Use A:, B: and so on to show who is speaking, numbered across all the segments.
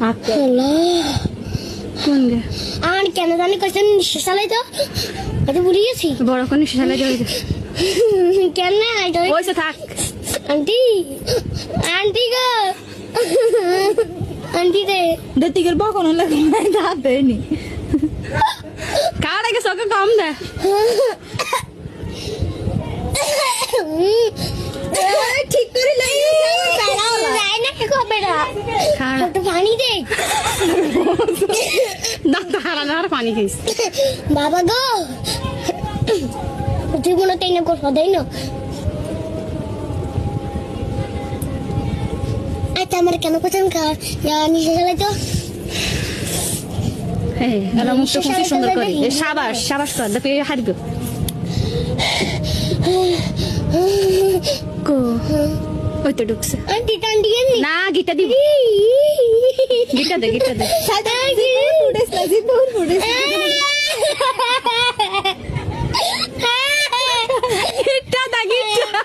A: আল্লাহ
B: কোন গে
A: আর কেন জানি কইছেন নিঃশ্বাস চালাই তো এটা ভুলে গেছি
B: বড় কোন শালা যাই
A: কেন এটা
B: ওইসে থাক
A: আন্টি আন্টি গো আন্টি রে
C: দেতিকের বকন লাগে না দাঁতে নি
B: কার আগে সকে কম দে
C: ঠিক করে লাই
A: যাই না কি করবে না
B: খাড়া
A: একটু পানি দে
B: দাঁত হারানো আর পানি খাইস
A: বাবা গো তুই মনে তাই না করবো তাই না আচ্ছা আমার কেন পছন্দ খাওয়ার নিচে গেলে তো
B: হ্যাঁ এলা মুখটা খুব সুন্দর করে সাবাস সাবাস কর দেখো এই হারিব কো ওই তো ঢুকছে
A: আন্টি টান্টি এমনি
B: না গিটা দিব গিটা দে
C: সাদা ফুডেস না জিপুর ফুডেস
B: গিটা দা গিটা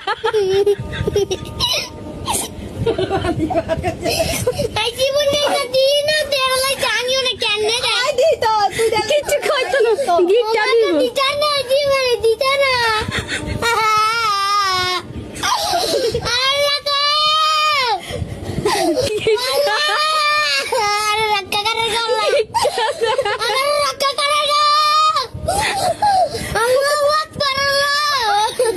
A: আই জীবনে দিন দেওয়ালে জানিও না কেন রে
C: আই দি তো তুই
B: কিছু কইতো না গিটা দিব
A: দিতা না জীবনে দিতা না আল্লাহ গো আরে রক্ষা করে গো আরে রক্ষা করে গো আল্লাহু আকবার আল্লাহু আকবার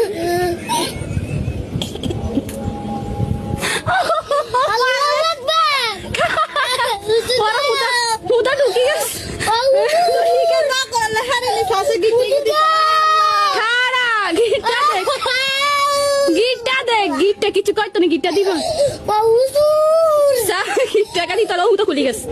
B: পড়া মুদা ঢুকি গেছে
C: ঠিকের বকন হারে নি ফাসে গিটি
B: খাড়া গিটা কিছু কইতো না গিটা দিব
A: বাউসুর
B: গিটা কালি তোলা হুতো খুলি গেছে